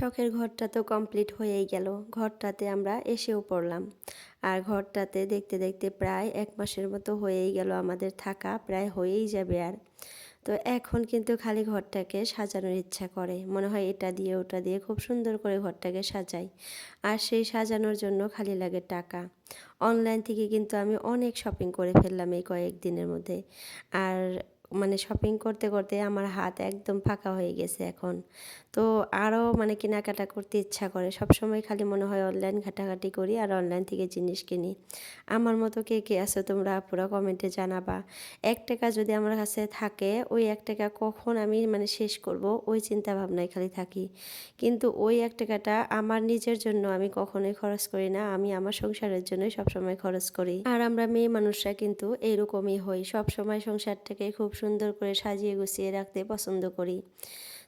শখের ঘরটা তো কমপ্লিট হয়েই গেল। ঘরটাতে আমরা এসেও পড়লাম। আর ঘরটাতে দেখতে দেখতে প্রায় ১ মাসের মতো হয়েই গেল আমাদের থাকা, প্রায় হয়েই যাবে আর। তো এখন কিন্তু খালি ঘরটাকে সাজানোর ইচ্ছা করে। মনে হয় এটা দিয়ে ওটা দিয়ে খুব সুন্দর করে ঘরটাকে সাজাই। আর সেই সাজানোর জন্য খালি লাগে টাকা। অনলাইন থেকে কিন্তু আমি অনেক শপিং করে ফেললাম এই কয়েকদিনের মধ্যে। আর মানে শপিং করতে করতে আমার হাত একদম ফাঁকা হয়ে গেছে এখন। তো আরও মানে কেনাকাটা করতে ইচ্ছা করে। সবসময় খালি মনে হয় অনলাইন ঘাটাঘাটি করি আর অনলাইন থেকে জিনিস কিনি। আমার মতো কে কে আছো তোমরা আপুরা কমেন্টে জানাবা। ৳১ যদি আমার কাছে থাকে, ওই ৳১ কখন আমি মানে শেষ করব ওই চিন্তা ভাবনায় খালি থাকি। কিন্তু ওই ৳১ আমার নিজের জন্য আমি কখনোই খরচ করি না। আমি আমার সংসারের জন্যই সবসময় খরচ করি। আর আমরা মেয়ে মানুষরা কিন্তু এইরকমই হই। সবসময় সংসারটাকে খুব সুন্দর করে সাজিয়ে গুছিয়ে রাখতে পছন্দ করি।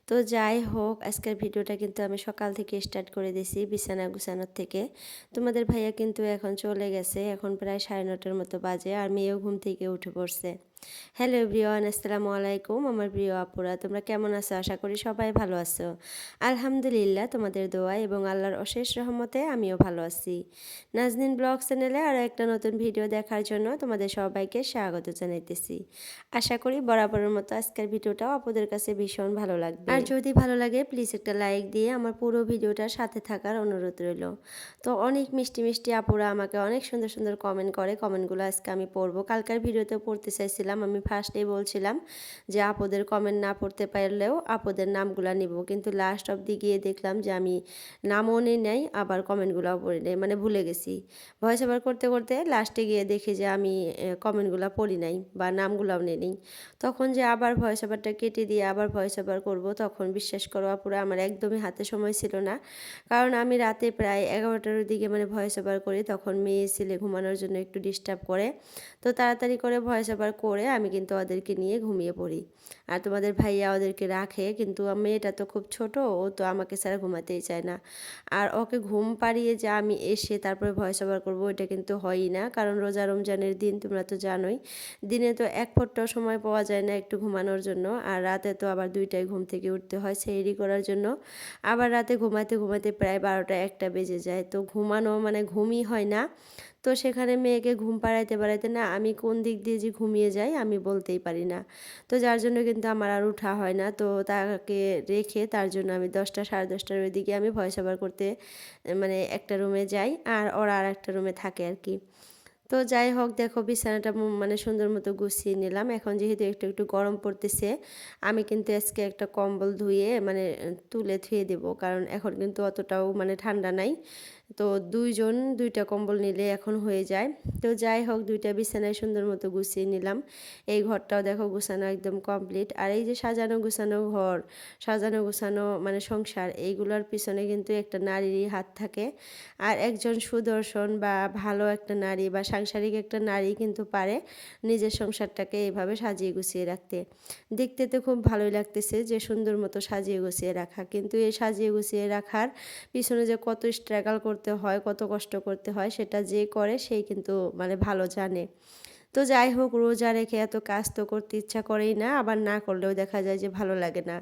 তো যাই হোক, আজকের ভিডিওটা কিন্তু আমি সকাল থেকে স্টার্ট করে দিয়েছি বিছানা গুছানোর থেকে। তোমাদের ভাইয়া কিন্তু এখন চলে গেছে। এখন প্রায় 9:30টার মতো বাজে আর মেয়েও ঘুম থেকে উঠে পড়ছে। হ্যালো এভরিওয়ান, আসসালামু আলাইকুম আমার প্রিয় আপুরা, তোমরা কেমন আছো? আশা করি সবাই ভালো আছো। আলহামদুলিল্লাহ তোমাদের দোয়া এবং আল্লাহর অশেষ রহমতে আমিও ভালো আছি। নাজনীন ব্লগ চ্যানেলে আরও একটা নতুন ভিডিও দেখার জন্য তোমাদের সবাইকে স্বাগত জানাইতেছি। আশা করি বরাবরের মতো আজকের ভিডিওটাও আপনাদের কাছে ভীষণ ভালো লাগবে। আর যদি ভালো লাগে প্লিজ একটা লাইক দিয়ে আমার পুরো ভিডিওটার সাথে থাকার অনুরোধ রইল। তো অনেক মিষ্টি মিষ্টি আপুরা আমাকে অনেক সুন্দর সুন্দর কমেন্ট করে। কমেন্টগুলো আজকে আমি পড়বো। কালকার ভিডিওতেও পড়তে চাইছিলাম। আমি ফার্স্টেই বলছিলাম যে আপুদের কমেন্ট না পড়তে পারলেও আপুদের নামগুলো নিব, কিন্তু লাস্ট অবধি গিয়ে দেখলাম যে আমি নামও নেই নাই, আবার কমেন্টগুলোও পড়ি নাই, মানে ভুলে গেছি। ভয়েস ওভার করতে করতে লাস্টে গিয়ে দেখি যে আমি কমেন্টগুলো পড়ি নাই বা নামগুলোও নেই। তখন যে আবার ভয়েস ওভারটা কেটে দিয়ে আবার ভয়েস ওভার করবো, তখন বিশ্বাস করো আপুরা আমার একদমই হাতে সময় ছিল না। কারণ আমি রাতে প্রায় 11টার দিকে মানে ভয়েস ওভার করি, তখন মেয়ে ছেলে ঘুমানোর জন্য একটু ডিস্টার্ব করে। তো তাড়াতাড়ি করে ভয়েস ওভার করে আমি কিন্তু ওদেরকে নিয়ে ঘুমিয়ে পড়ি। আর তোমাদের ভাইয়া ওদেরকে রাখে, কিন্তু মেয়েটা তো খুব ছোট, ও তো আমাকে ছাড়া ঘুমাতেই চায় না। আর ওকে ঘুম পাড়িয়ে যে আমি এসে তারপরে ভয়েস ওভার করবো এটা কিন্তু হয়ই না, কারণ রোজা রমজানের দিন তোমরা তো জানোই, দিনে তো এক ফোঁটাও সময় পাওয়া যায় না একটু ঘুমানোর জন্য। আর রাতে তো আবার 2টায় ঘুম থেকে উঠতে হয় সেহরি করার জন্য। আবার রাতে ঘুমাতে ঘুমাতে প্রায় 12টা 1টা বেজে যায়, তো ঘুমানো মানে ঘুমই হয় না। তো সেখানে মেয়েকে ঘুম পাড়াইতে পাড়াইতে না আমি কোন দিক দিয়ে যে ঘুমিয়ে যাই আমি বলতেই পারি না। তো যার জন্য কিন্তু আমার আর উঠা হয় না। তো তাকে রেখে তার জন্য আমি 10টা 10:30টার ওইদিকে আমি ভয়েস ওভার করতে মানে একটা রুমে যাই, আর ওরা আর একটা রুমে থাকে আর কি। তো যাই হোক, দেখো বিছানাটা মানে সুন্দর মতো গুছিয়ে নিলাম। এখন যেহেতু একটু একটু গরম পড়তেছে, আমি কিন্তু আজকে একটা কম্বল ধুয়ে মানে তুলে ধুয়ে দেবো, কারণ এখন কিন্তু অতটাও মানে ঠান্ডা নাই। তো 2জন 2টা কম্বল নিলে এখন হয়ে যায়। তো যাই হোক, 2টা বিছানায় সুন্দর মতো গুছিয়ে নিলাম। এই ঘরটাও দেখো গুছানো একদম কমপ্লিট। আর এই যে সাজানো গুছানো ঘর, সাজানো গুছানো মানে সংসার, এইগুলোর পিছনে কিন্তু একটা নারীরই হাত থাকে। আর একজন সুদর্শন বা ভালো একটা নারী বা সাংসারিক একটা নারী কিন্তু পারে নিজের সংসারটাকে এইভাবে সাজিয়ে গুছিয়ে রাখতে। দেখতে তো খুব ভালোই লাগতেছে যে সুন্দর মতো সাজিয়ে গুছিয়ে রাখা, কিন্তু এই সাজিয়ে গুছিয়ে রাখার পিছনে যে কত স্ট্রাগল করতে হয়, কত কষ্ট করতে হয়, সেটা যে করে সেই কিন্তু মানে ভালো জানে। তো যাই হোক, রোজা রেখে এত কাজ তো করতে ইচ্ছা করেই না, আবার না করলেও দেখা যায় যে ভালো লাগে না।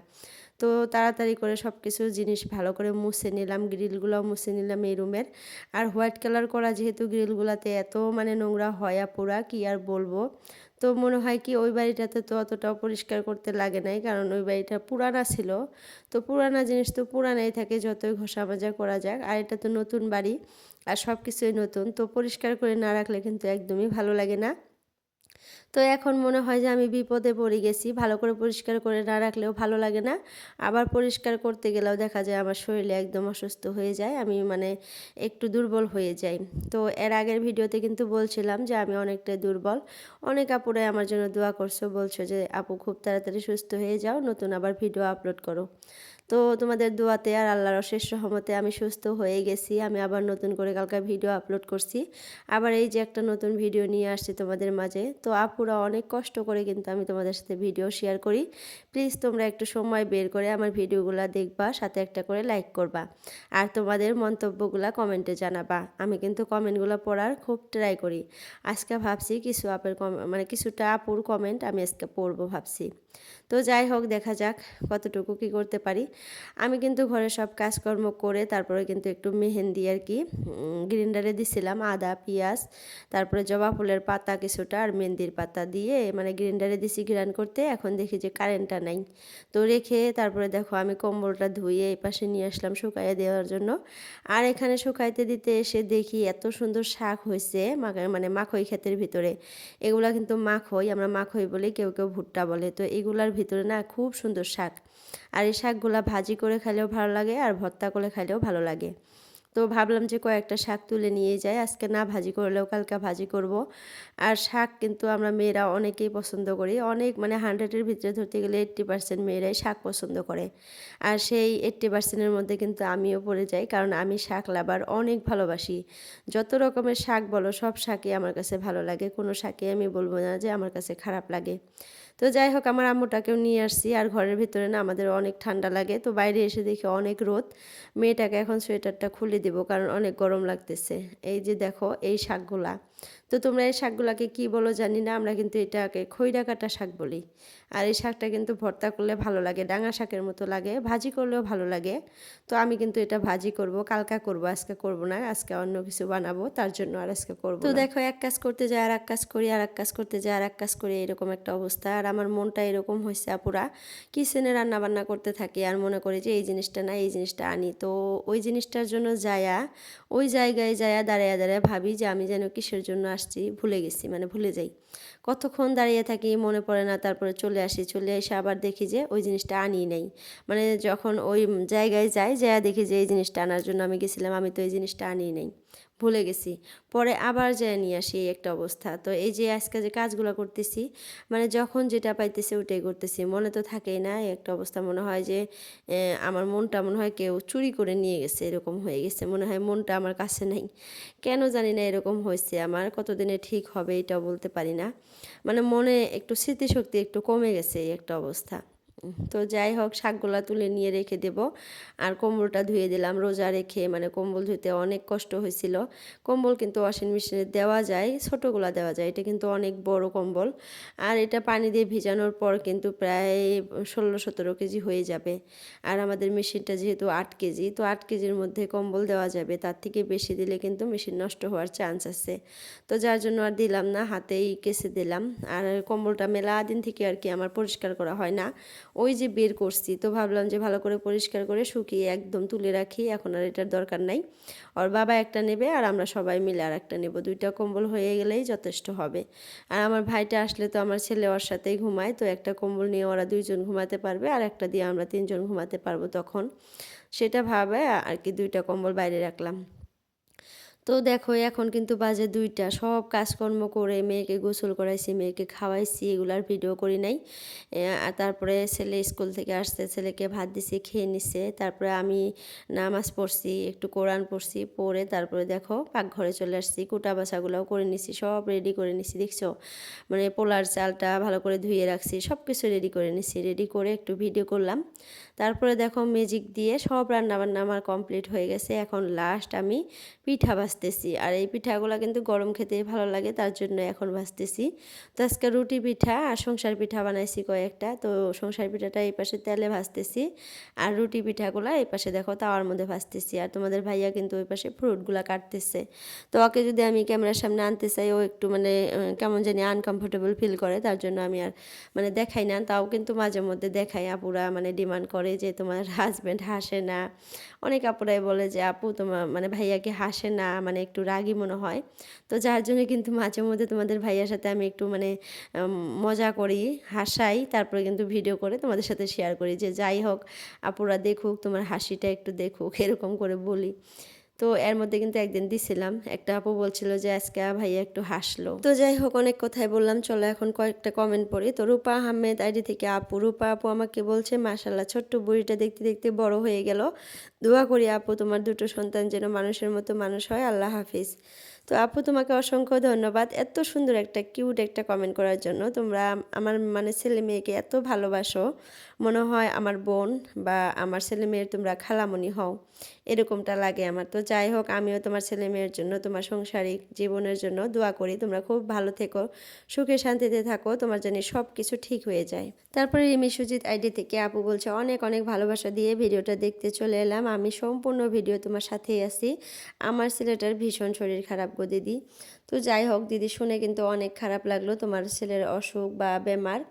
তো তাড়াতাড়ি করে সব কিছু জিনিস ভালো করে মুছে নিলাম, গ্রিলগুলোও মুছে নিলাম এই রুমের। আর হোয়াইট কালার করা যেহেতু গ্রিলগুলোতে এত মানে নোংরা হয় আপুরা কি আর বলবো। তো মনে হয় কি ওই বাড়িটাতে তো অতটাও পরিষ্কার করতে লাগে নাই, কারণ ওই বাড়িটা পুরানা ছিল। তো পুরানা জিনিস তো পুরানাই থাকে যতই ঘষা মাজা করা যাক, আর এটা তো নতুন বাড়ি আর সব কিছুই নতুন, তো পরিষ্কার করে না রাখলে কিন্তু একদমই ভালো লাগে না। তো এখন মনে হয় যে আমি বিপদে পড়ে গেছি, ভালো করে পরিষ্কার করে না রাখলেও ভালো লাগে না, আবার পরিষ্কার করতে গেলেও দেখা যায় আমার শরীরে একদম অসুস্থ হয়ে যায়, আমি মানে একটু দুর্বল হয়ে যাই। তো এর আগের ভিডিওতে কিন্তু বলছিলাম যে আমি অনেকটাই দুর্বল। অনেক আপুরাই আমার জন্য দোয়া করছো, বলছো যে আপু খুব তাড়াতাড়ি সুস্থ হয়ে যাও, নতুন আবার ভিডিও আপলোড করো। তো তোমাদের দোয়াতে আর আল্লাহর অশেষ রহমতে আমি সুস্থ হয়ে গেছি। আমি আবার নতুন করে কালকে ভিডিও আপলোড করছি, আবার এই যে একটা নতুন ভিডিও নিয়ে আসছি তোমাদের মাঝে। তো আপুরা অনেক কষ্ট করে কিন্তু আমি তোমাদের সাথে ভিডিও শেয়ার করি। প্লিজ তোমরা একটু সময় বের করে আমার ভিডিওগুলো দেখবা, সাথে একটা করে লাইক করবা, আর তোমাদের মন্তব্যগুলো কমেন্টে জানাবা। আমি কিন্তু কমেন্টগুলো পড়ার খুব ট্রাই করি। আজকে ভাবছি কিছু মানে কিছুটা আপুর কমেন্ট আমি আজকে পড়বো ভাবছি। তো যাই হোক, দেখা যাক কতটুকু কী করতে পারি। আমি কিন্তু ঘরে সব কাজকর্ম করে তারপরে কিন্তু একটু মেহেন্দি আর কি গ্রাইন্ডারে দিছিলাম, আদা পেঁয়াজ তারপরে জবা ফুলের পাতা কিছুটা আর মেহেন্দির পাতা দিয়ে মানে গ্রাইন্ডারে দিছি গ্রাইন্ড করতে। এখন দেখি যে কারেন্টটা নাই, তো রেখে তারপরে দেখো আমি কম্বলটা ধুয়ে এই পাশে নিয়ে আসলাম শুকাইয়ে দেওয়ার জন্য। আর এখানে শুকাইতে দিতে এসে দেখি এত সুন্দর শাক হয়েছে মানে মাখই ক্ষেতের ভিতরে। এগুলা কিন্তু মাখই, আমরা মাখই বলি, কেউ কেউ ভুট্টা বলে। তো এগুলার ভিতরে না খুব সুন্দর শাক, আর এই শাকগুলা ভাজি করে খাইলেও ভালো লাগে আর ভর্তা করে খাইলেও ভালো লাগে। তো ভাবলাম যে কয়েকটা শাক তুলে নিয়ে যাই, আজকে না ভাজি করলেও কালকে ভাজি করব। আর শাক কিন্তু আমরা মেয়েরা অনেকেই পছন্দ করি, অনেক মানে 100-এর ভিতরে ধরতে গেলে 80% মেয়েরাই শাক পছন্দ করে। আর সেই 80%-এর মধ্যে কিন্তু আমিও পড়ে যাই, কারণ আমি শাক লাভার, অনেক ভালোবাসি। যত রকমের শাক বলো সব শাকই আমার কাছে ভালো লাগে, কোনো শাকই আমি বলবো না যে আমার কাছে খারাপ লাগে। তো যাই হোক আমার আম্মুটাকেও নিয়ে আসছি, আর ঘরের ভিতরে না আমাদের অনেক ঠান্ডা লাগে, তো বাইরে এসে দেখি অনেক রোদ। মেয়েটাকে এখন সোয়েটারটা খুলে দেব কারণ অনেক গরম লাগতেছে। এই যে দেখো এই শাকগুলা, তো তোমরা এই শাকগুলাকে কি বলো জানি না, আমরা কিন্তু এটাকে খইরা কাটা শাক বলি। আর এই শাকটা কিন্তু ভর্তা করলে ভালো লাগে, ডাঙা শাকের মতো লাগে, ভাজি করলেও ভালো লাগে। তো আমি কিন্তু এটা ভাজি করব, কালকা করব, আজকে করব না, আজকে অন্য কিছু বানাবো, তার জন্য আর আজকে করব না। তো দেখো এক কাজ করতে যায় আর এক কাজ করি, আর এক কাজ করতে যায় আর এক কাজ করি, এরকম একটা অবস্থা। আর আমার মনটা এরকম হয়েছে আপুরা, কিচেনে রান্না বান্না করতে থাকি আর মনে করি যে এই জিনিসটা না এই জিনিসটা আনি, তো ওই জিনিসটার জন্য যায়া ওই জায়গায় যায়া দাঁড়ায় দাঁড়ায় ভাবি যে আমি যেন কিসের জন্য আসছি ভুলে গেছি, মানে ভুলে যাই। কতক্ষণ দাঁড়িয়ে থাকি মনে পড়ে না, তারপরে চলে আসি, চলে এসে আবার দেখি যে ওই জিনিসটা আনি নাই। মানে যখন ওই জায়গায় যাই যা দেখি যে এই জিনিসটা আনার জন্য আমি গেছিলাম, আমি তো এই জিনিসটা আনি নাই, ভুলে গেছি। পরে আবার যেয়ে নিয়ে আসি, এই একটা অবস্থা। তো এই যে আজকে যে কাজগুলো করতেছি, মানে যখন যেটা পাইতেছি ওটাই করতেছি, মনে তো থাকেই না, এই একটা অবস্থা। মনে হয় যে আমার মনটা মনে হয় কেউ চুরি করে নিয়ে গেছে, এরকম হয়ে গেছে, মনে হয় মনটা আমার কাছে নেই। কেন জানি না এরকম হয়েছে আমার, কতদিনে ঠিক হবে এটাও বলতে পারি না। মানে মনে একটু স্মৃতিশক্তি একটু কমে গেছে, এই একটা অবস্থা। তো যাই হোক শাকগুলা তুলে নিয়ে রেখে দেব। আর কম্বলটা ধুয়ে দিলাম রোজা রেখে, মানে কম্বল ধুতে অনেক কষ্ট হয়েছিল। কম্বল কিন্তু ওয়াশিং মেশিনে দেওয়া যায়, ছোটোগুলা দেওয়া যায়, এটা কিন্তু অনেক বড় কম্বল। আর এটা পানি দিয়ে ভিজানোর পর কিন্তু প্রায় 16-17 কেজি হয়ে যাবে। আর আমাদের মেশিনটা যেহেতু 8 কেজি, তো 8 কেজির মধ্যে কম্বল দেওয়া যাবে, তার থেকে বেশি দিলে কিন্তু মেশিন নষ্ট হওয়ার চান্স আছে। তো যার জন্য আর দিলাম না, হাতেই কেচে দিলাম। আর কম্বলটা মেলা দিন থেকে আর কি আমার পরিষ্কার করা হয় না, ওই যে বের করছি, তো ভাবলাম যে ভালো করে পরিষ্কার করে শুকিয়ে একদম তুলে রাখি, এখন আর এটার দরকার নাই। ওর বাবা একটা নেবে আর আমরা সবাই মিলে আর একটা নেব, 2টা কম্বল হয়ে গেলেই যথেষ্ট হবে। আর আমার ভাইটা আসলে তো আমার ছেলে ওর সাথেই ঘুমায়, তো একটা কম্বল নিয়ে ওরা 2জন ঘুমাতে পারবে, আর একটা দিয়ে আমরা 3জন ঘুমাতে পারবো তখন, সেটা ভাবে আর কি 2টা কম্বল বাইরে রাখলাম। তো দেখো এখন কিন্তু বাজে 2টা, সব কাজকর্ম করে মেয়েকে গোসল করাইছি, মেয়েকে খাওয়াইছি, এগুলার ভিডিও করি নাই। আর তারপরে ছেলে স্কুল থেকে আসছে, ছেলেকে ভাত দিছি, খেয়ে নিছে। তারপরে আমি নামাজ পড়ছি, একটু কোরআন পড়ছি, পড়ে তারপরে দেখো পাকঘরে চলে আসছি, কুটা বাছাগুলোও করে নিছি, সব রেডি করে নিছি, দেখছো মানে পোলার চালটা ভালো করে ধুয়ে রাখছি, সব কিছু রেডি করে নিছি, রেডি করে একটু ভিডিও করলাম। তারপরে দেখো ম্যাজিক দিয়ে সব রান্নাবান্না আমার কমপ্লিট হয়ে গেছে, এখন লাস্ট আমি পিঠা ভাজতেছি। আর এই পিঠাগুলো কিন্তু গরম খেতেই ভালো লাগে, তার জন্য এখন ভাজতেছি। তো আজকে রুটি পিঠা আর সংসার পিঠা বানাইছি কয়েকটা, তো সংসার পিঠাটা এই পাশে তেলে ভাজতেছি, আর রুটি পিঠাগুলো এই পাশে দেখো তাওয়ার মধ্যে ভাজতেছি। আর তোমাদের ভাইয়া কিন্তু ওই পাশে ফ্রুটগুলো কাটতেছে। তো ওকে যদি আমি ক্যামেরার সামনে আনতে চাই, ও একটু মানে কেমন জানি আনকমফোর্টেবল ফিল করে, তার জন্য আমি আর মানে দেখাই না। তাও কিন্তু মাঝে মধ্যে দেখাই, আপুরা মানে ডিমান্ড করে যে তোমার হাজব্যান্ড হাসে না। অনেক আপুরাই বলে যে আপু তোমার মানে ভাইয়াকে হাসে না, মানে একটু রাগী মনে হয়। তো যার জন্য কিন্তু মাঝে মধ্যে তোমাদের ভাইয়ার সাথে আমি একটু মানে মজা করি, হাসাই, তারপরে কিন্তু ভিডিও করে তোমাদের সাথে শেয়ার করি যে যাই হোক আপুরা দেখুক, তোমার হাসিটা একটু দেখুক, এরকম করে বলি। তো এর মধ্যে কিন্তু একদিন দিছিলাম, একটা আপু বলছিল যে আজকে ভাইয়া একটু হাসলো। তো যাই হোক অনেক কথাই বললাম, চলো এখন কয়েকটা কমেন্ট পড়ি। তো রূপা আহমেদ আইডি থেকে আপু, রূপা আপু আমাকে বলছে মাশাল্লাহ ছোট্ট বুড়িটা দেখতে দেখতে বড় হয়ে গেল, দোয়া করি আপু তোমার দুটো সন্তান যেন মানুষের মতো মানুষ হয়। আল্লাহ হাফিজ। তো আপু তোমাকে অসংখ্য ধন্যবাদ এত সুন্দর একটা কিউট একটা কমেন্ট করার জন্য। তোমরা আমার মানে ছেলে মেয়েকে এত ভালোবাসো, মনে হয় আমার বোন বা আমার ছেলে মেয়ের তোমরা খালামণি হও, এরকমটা লাগে আমার। তো যাই হোক, আমিও তোমার ছেলে মেয়ের জন্য, তোমার সাংসারিক জীবনের জন্য দোয়া করি। তোমরা খুব ভালো থেকো, সুখে শান্তিতে থাকো, তোমার জন্য সব কিছু ঠিক হয়ে যায়। তারপরে রিমি সুজিত আইডি থেকে আপু বলছে অনেক অনেক ভালোবাসা দিয়ে ভিডিওটা দেখতে চলে এলাম। আমি সম্পূর্ণ ভিডিও তোমার সাথেই আছি। আমার ছেলেটার ভীষণ শরীর খারাপ গো দিদি। তো যাই হোক দিদি, শুনে কিন্তু অনেক খারাপ লাগলো তোমার ছেলের অসুখ বা বেমার।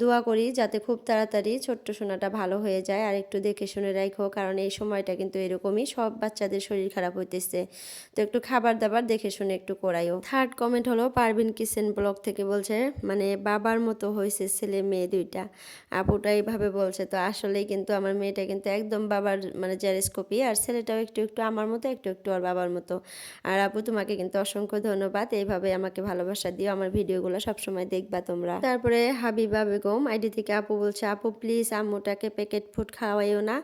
দোয়া করি যাতে খুব তাড়াতাড়ি ছোট্ট সোনাটা ভালো হয়ে যায়। আর একটু দেখে শুনে রাখো, কারণ এই সময়টা কিন্তু এরকমই, সব বাচ্চাদের শরীর খারাপ হইতেছে। তো একটু খাবার দাবার দেখে শুনে একটু করাইও। থার্ড কমেন্ট হলো পারভিন কিচেন ব্লগ থেকে বলছে মানে বাবার মতো হয়েছে ছেলে মেয়ে দুইটা, আপুটা এইভাবে বলছে। তো আসলেই কিন্তু আমার মেয়েটা কিন্তু একদম বাবার মানে জেরস্কপি, আর ছেলেটাও একটু একটু আমার মতো, একটু একটু আর বাবার মতো। আর আপু তোমাকে কিন্তু অসংখ্য ধন্যবাদ, এইভাবে আমাকে ভালোবাসা দিও, আমার ভিডিওগুলো সবসময় দেখবা তোমরা। তারপরে হাবিবা বেগম আইডি থেকে আপু বলছে আপু প্লিজ আম্মুটাকে প্যাকেট ফুড খাওয়াইও না,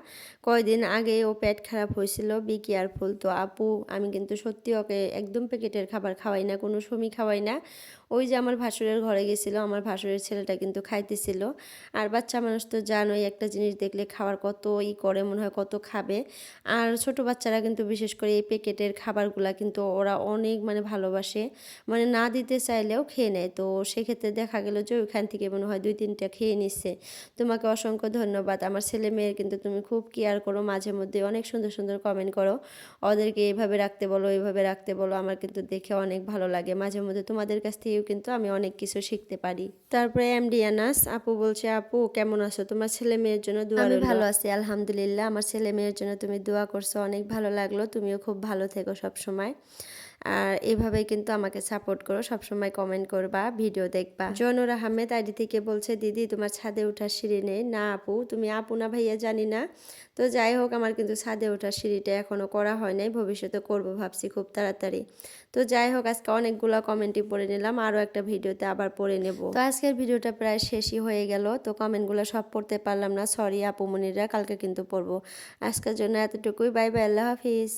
কয়দিন আগে ও পেট খারাপ হয়েছিল, বি কেয়ারফুল। তো আপু আমি কিন্তু সত্যি ওকে একদম প্যাকেটের খাবার খাওয়াই না, কোনো সময় খাওয়াই না। ওই যে আমার ভাসুরের ঘরে গেছিলো, আমার ভাসুরের ছেলেটা কিন্তু খাইতেছিল। আর বাচ্চা মানুষ তো জানোই, একটা জিনিস দেখলে খাওয়ার কত করে, মনে হয় কত খাবে। আর ছোট বাচ্চারা কিন্তু বিশেষ করে এই প্যাকেটের খাবারগুলা কিন্তু ওরা অনেক মানে ভালোবাসে, মানে না দিতে চাইলেও খেয়ে নেয়। তো সেক্ষেত্রে দেখা গেল যে ওইখান থেকে মনে হয় 2-3টা খেয়ে নিচ্ছে। তোমাকে অসংখ্য ধন্যবাদ। আমার ছেলে মেয়ের কিন্তু তুমি খুব কেয়ার করো, মাঝে মধ্যে অনেক সুন্দর সুন্দর কমেন্ট করো, ওদেরকে এইভাবে রাখতে বলো, এইভাবে রাখতে বলো। আমার কিন্তু দেখে অনেক ভালো লাগে, মাঝে মধ্যে তোমাদের কাছ থেকেও কিন্তু আমি অনেক কিছু শিখতে পারি। তারপরে এমডি আনাস আপু বলছে আপু কেমন আছো, তোমার ছেলে মেয়ের জন্য দোয়া রইলো। আমি ভালো আছি আলহামদুলিল্লাহ। আমার ছেলে মেয়ের জন্য তুমি দোয়া করছো, অনেক ভালো লাগলো। তুমিও খুব ভালো থেকো সব সময়। আর এভাবেই কিন্তু আমাকে সাপোর্ট করো, সবসময় কমেন্ট করবা, ভিডিও দেখবা। জয়নুর আহমেদ আইডি থেকে বলছে দিদি তোমার ছাদে ওঠার সিঁড়ি নেই না আপু, তুমি আপু না ভাইয়া জানি না। তো যাই হোক, আমার কিন্তু ছাদে ওঠার সিঁড়িটা এখনও করা হয় নাই, ভবিষ্যতে করব ভাবছি খুব তাড়াতাড়ি। তো যাই হোক, আজকে অনেকগুলো কমেন্টই পড়ে নিলাম, আরও একটা ভিডিওতে আবার পড়ে নেব। তো আজকের ভিডিওটা প্রায় শেষই হয়ে গেল। তো কমেন্টগুলো সব পড়তে পারলাম না, সরি আপুমনিরা, কালকে কিন্তু পড়বো। আজকের জন্য এতটুকুই, বাই বাই, আল্লাহ হাফিজ।